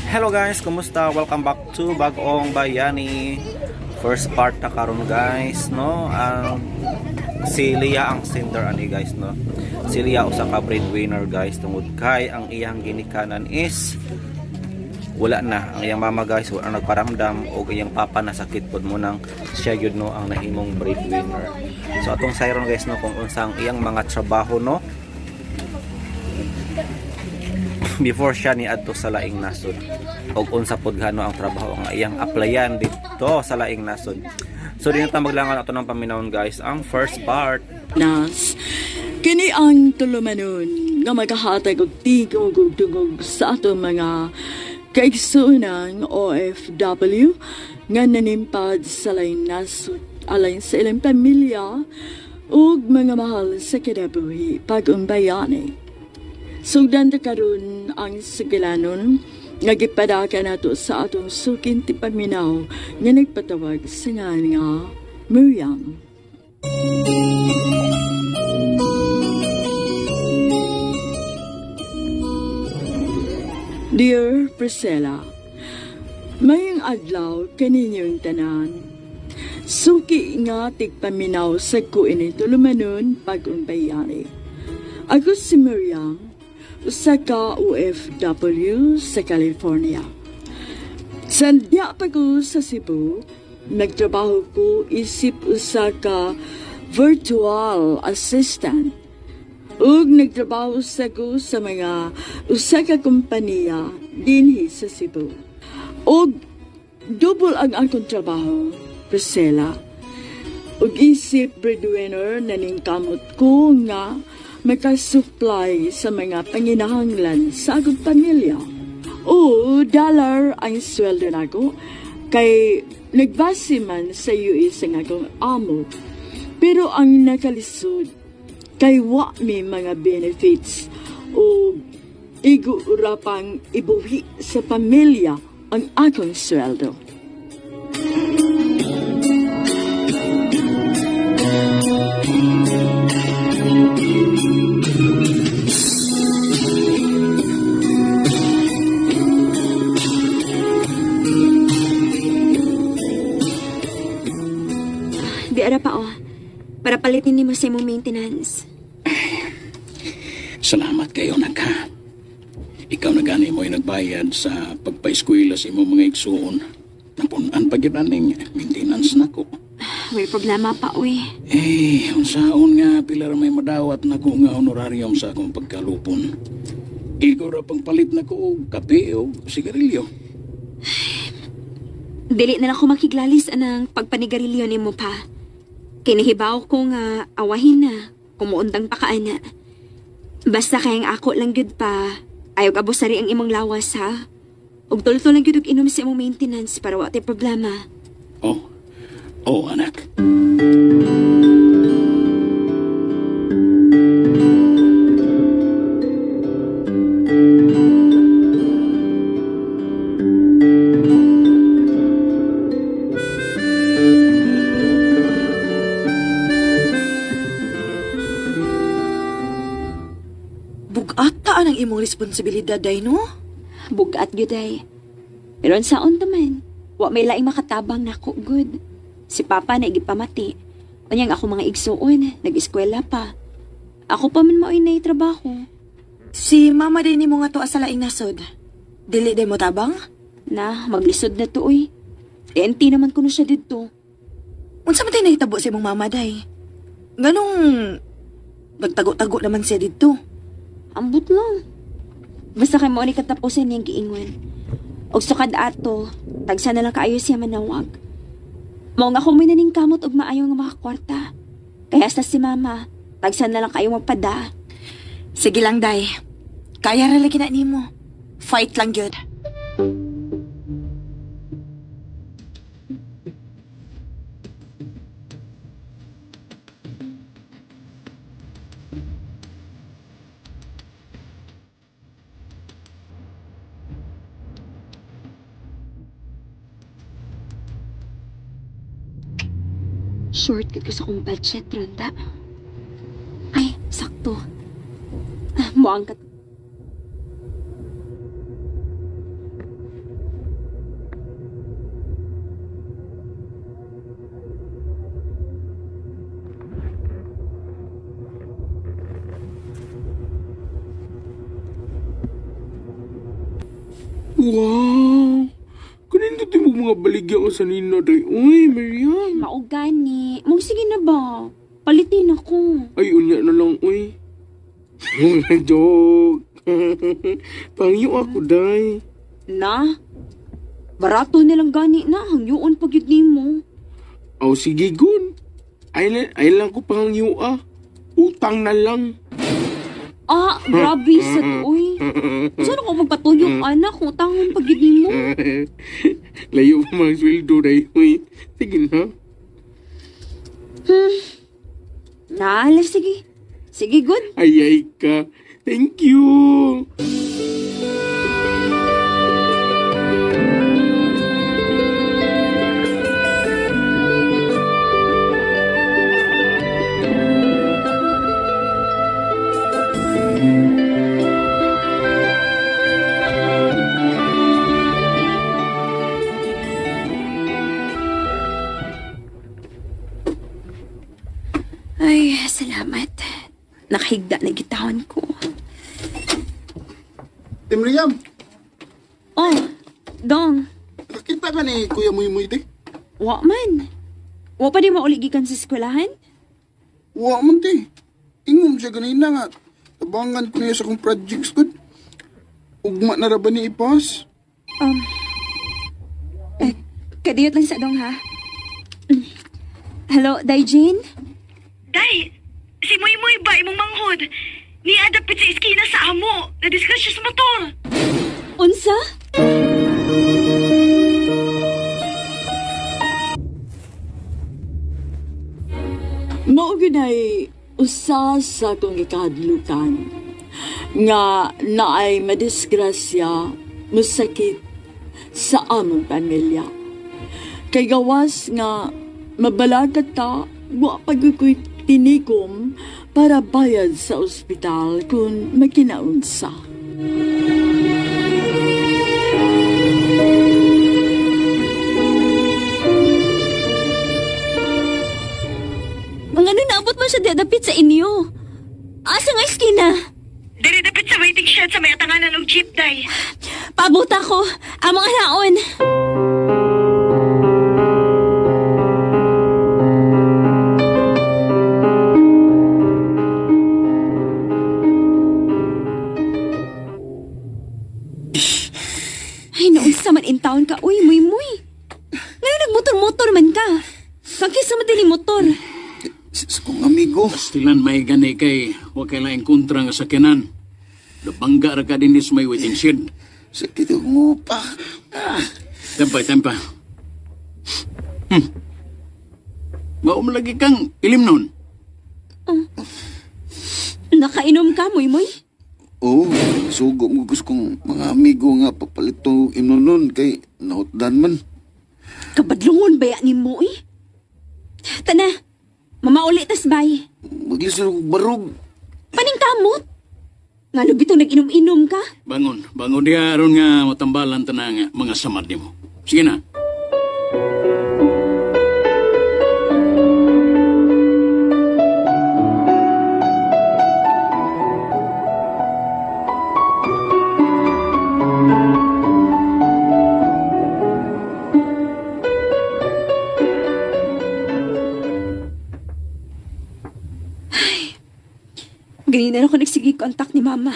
Hello guys, kumusta? Welcome back to Bagong Bayani. First part na karon guys, no? Si Lia ang sender ani guys, no? Si Lia usa ka breadwinner guys, tungod kay ang iyang ginikanan is wala na. Ang iyang mama guys wala nagparamdam o iyang papa nasakit pod mo nang siya yun no ang nahimong breadwinner. So atong sayron guys no kung unsa ang iyang mga trabaho no before siya ni adto sa laing nasod og unsa pod gano ang trabaho ang iyang applyan dito sa laing nasod. So di na ta maglangan ato ng paminawon guys ang first part. Nas, kini ang tulumanon nga magahatag og tigog ug dugog sa ato mga kaigsuunang OFW nga nanimpad sa laing nasod alay sa ilang pamilya ug mga mahal sa kinabuhi pag-umbayani. Sugdan ta karon ang sigilanon nga gipadaka nato sa atong sukin ti paminaw nga nagpatawag sa nga Miriam. Dear Priscilla, mayong adlaw kaninyong tanan. Suki nga tigpaminaw sa kuini tulumanon pag-umbayani. Ako si Miriam, usa ka OFW sa California. Sandya pa ko sa Cebu, nagtrabaho ko isip usa ka virtual assistant. Ug nagtrabaho sa ko sa mga usa ka kompanya dinhi sa Cebu. Ug double ang akong trabaho, Priscilla. Ug isip breadwinner na kamot ko nga makasupply sa mga panginahanglan sa akong pamilya. O dollar ang sweldo nako kay nagbase man sa US ang akong amo. Pero ang nakalisod kay wa may mga benefits o igura pang ibuhi sa pamilya ang akong sweldo. Di ara pa para palitin ni mo sa imong maintenance. Salamat kayo nagka. Ikaw na gani mo nagbayad sa pagpa-eskwela sa imong mga igsuon. Napunan pa gyud aning maintenance nako. May problema pa, uy. Unsaon nga pila ra may madawat nako nga honorarium sa akong pagkalupon. Igor ra pang palit nako og kape o sigarilyo. Dili na lang ko makiglalis anang pagpanigarilyo ni mo pa. Kinihibaw ko nga awahin na, kumuundang pa kaana. Basta kayang ako lang gyud pa, ayog abusari ang imong lawas ha. Ug tulto lang gyud og inom sa imong maintenance para wa tay problema. Oh anak. Bugata ang imong responsibilidad day no? Bugat gyud ay. Pero unsaon taman, wa may laing makatabang nako good. Si Papa na igipamati. Unyang ako mga igsuon, nag-eskwela pa. Ako pa man maoy na trabaho. Si mama din ni mo nga to sa laing nasod. Dili day mo tabang? Na, maglisod na to uy. ENT naman ko na siya dito. Unsa man tay nahitabo sa imong mama day? Ganong nagtago-tago naman siya dito. Ambot lang. Basta kay mo ni katapusin niyang giingon. Og sukad ato, tagsa na lang kaayo siya manawag. Mao nga kung may naning kamot og maayo nga makakwarta. Kaya sa si mama, tagsa na lang kayo magpada. Sige lang day. Kaya ra lagi na nimo. Fight lang gyud. Short ka sa kong budget, Ronda. Ay, sakto. Muang ka. Wow! Kanino di mo mga baligya ka sa nina, day? Uy, Mariam! Mao gani. Mong sige na ba? Palitin ako. Ay, unya na lang, uy. Joke. Pangyo ako, day. Na? Barato nilang gani na. Hangyuon pag yun nimo. Aw, sige, gun. Ay lang ko pangyo, Utang na lang. Ah, grabe sa uy. Saan ako magpatuyok anak kung tangon pag yun nimo? Layo pa mga sweldo, day. Uy, sige na. Naala, sige. Sige, good. Ay ka. Thank you. Ay, salamat. Nakahigda na gitawan ko. Miriam, Oh, Dong. nakita ka ni Kuya Muy Muy, te? Wa man. Wa pa di mauli gikan sa eskwelahan? Wa man, te. Ingom siya ganina nga. Tabangan ko niya sa kong projects ko. Ugma na ra ba ni ipas? Kadiyot lang sa Dong, ha? Hello, Daijin? Day, si Muy Muy ba imong manghod? Niadapit sa iskina sa amo. Na-discuss siya sa motor. Unsa? Mao ginay usa sa kong ikadlukan nga naay madisgrasya musakit sa among pamilya. Kay gawas nga mabalagat ta wa pagkuy tinikom para bayad sa ospital kung makinaunsa. Ang ano naabot man siya dadapit sa inyo? Asa nga iskina? Diri dapit sa waiting shed sa may atanganan ng jeep, Day. Pabuta ko ang mga naon. Ay, noon sa man in town ka. Uy, muy. Ngayon nagmotor-motor man ka. Kakisa man din yung motor. Sa kong amigo. Pastilan may gani kay huwag kailangan kontra nga sakyanan. Nabangga ra ka din is may waiting shed. Sakit ako pa. Tempa. Maum lagi kang ilim nun. Nakainom ka, muy. Oo, sugo mo gusto kong mga amigo nga papalito inunon kay nautdan man. Kabadlungon ba yan ni mo eh? Tana, mamauli tas bay. Maglisod ako barog. Paning kamot? Nga lubito nag-inom-inom ka? Bangon diya aron nga matambalan tanang mga samad nimo. Sige na. Ganyan na ako nagsige kontak ni mama.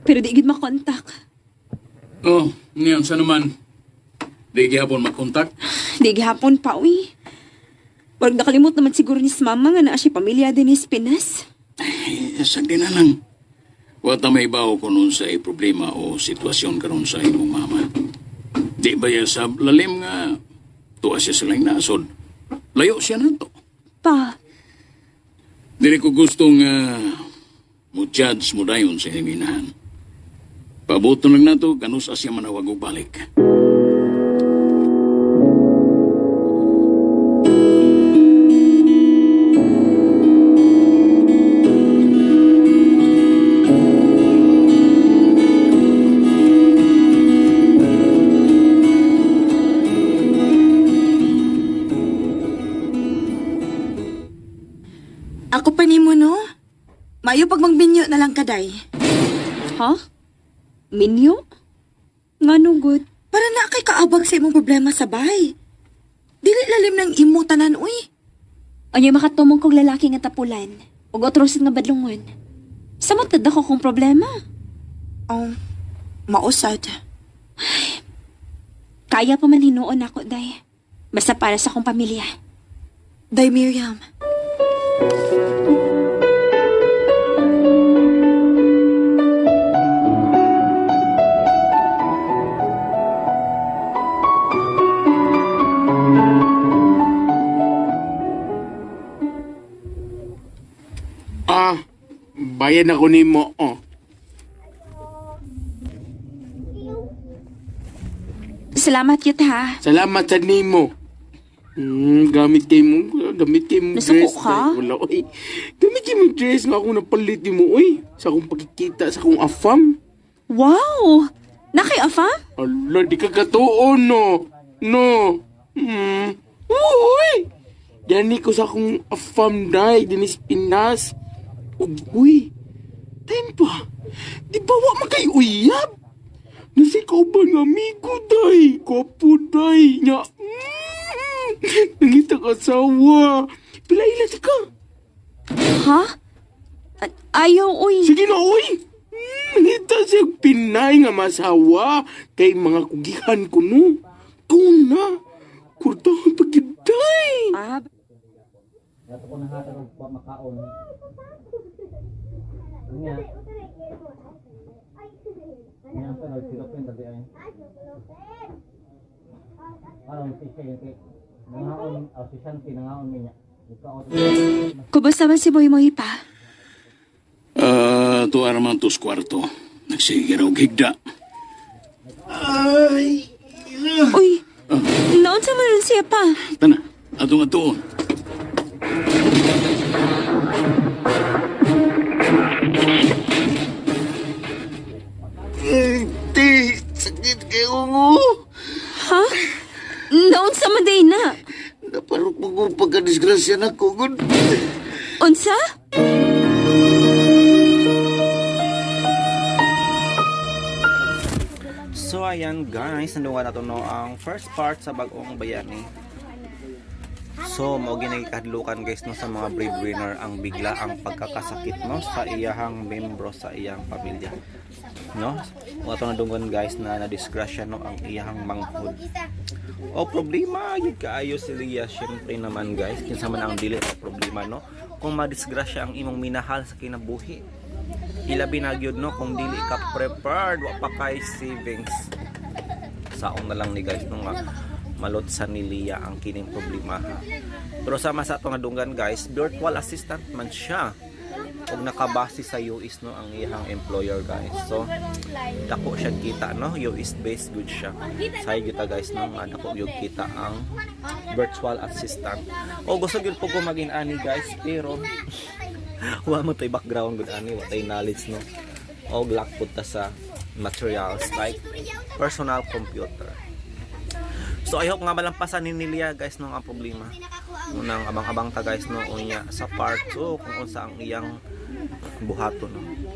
Pero di gid makontak. Oh, ngayon sa naman. Di gihapon makontak. Di gihapon pa, uy. Wag nakalimot naman siguro ni mama nga naa siya pamilya din ni Pinas. Sagdi na lang. Wata may bawo ko nun sa problema o sitwasyon karon sa imong mama. Di ba ya sa lalim nga tuwa siya silang nasod. Layo siya na to. Pa, Dili ko gustong mo-judge mo dayon sa iminahan. Pabuto lang na to, ganus asya manawag og balik. Ako pa ni mo, no? Mayo pag magbinyo na lang kaday. ha? Minyo? Ngano gud? Para na kay kaabag sa imong problema sa bahay. Dili lalim ng imo tanan, uy. Anya makatumong kong lalaki nga tapulan ug otrosin nga badlungon. Samot tad ako kong problema. Oh, mausad. Kaya pa man hinuon ako, day. Basta para sa akong pamilya. Day Miriam. Bayan ako nimo. Salamat yun, ha. Salamat sa nimo. Gamit kay mo Nasuko dress. ka? Wala, oy. Gamit kay mo dress nga ako napalit mo, oy. Sa akong pagkikita, sa akong afam. Wow! Nakay afa? Ala, di ka katuon, no. No. Uy! Gani ko sa akong afam, day. Dinis Pinas. Uy, time pa. Di ba wa makay uyab? Nasikaw ba ng amigo, day? Kopo, day. Nya, nangita ka asawa. Pilaila sa ka. Ha? Ayaw, uy. Sige na, uy. Nangita siya Pinay nga masawa. Kay mga kugihan ko, no. Kung na. Kurtahan pagid, day. Ah, kubasta man si Boy Moy pa? Tuwa naman tos kwarto. Nagsige raw gigda. Uy, naon sa manon siya pa? Tana, atong atoon. Sakit kayo mo. Ha? Naon sa maday na? Naparok mo kung pagka-disgrasya na ko. Unsa? So ayan guys, nandungan na to no ang first part sa bagong bayani. So mo ginagkadlukan guys no sa mga breadwinner ang bigla ang pagkakasakit no sa iyahang membro sa iyang pamilya. No? O ato nadunggan guys na nadisgrasya no ang iyahang manghod. O problema yun kaayo si Lia syempre naman guys, kinsa man ang dili o problema no. Kung madisgrasya ang imong minahal sa kinabuhi. Ilabi na gyud no kung dili ka prepared wa pa kay savings. Saon na lang ni guys no nga malot sa ni Lia ang kining problema ha. Pero sama sa atong nadunggan guys, virtual assistant man siya. Ug nakabase sa US no ang iyang employer guys. So dako siya kita no, US based good siya. Say kita guys no, nga dako gyud kita ang virtual assistant. O gusto gyud po ko maging ani guys, pero wa mo tay background gud ani, wa tay knowledge no. O lack pud ta sa materials like personal computer. So I hope nga malampasan ni Lia guys no ang problema. Unang abang-abang ta guys no unya sa part 2 kung unsa ang iyang buhaton no.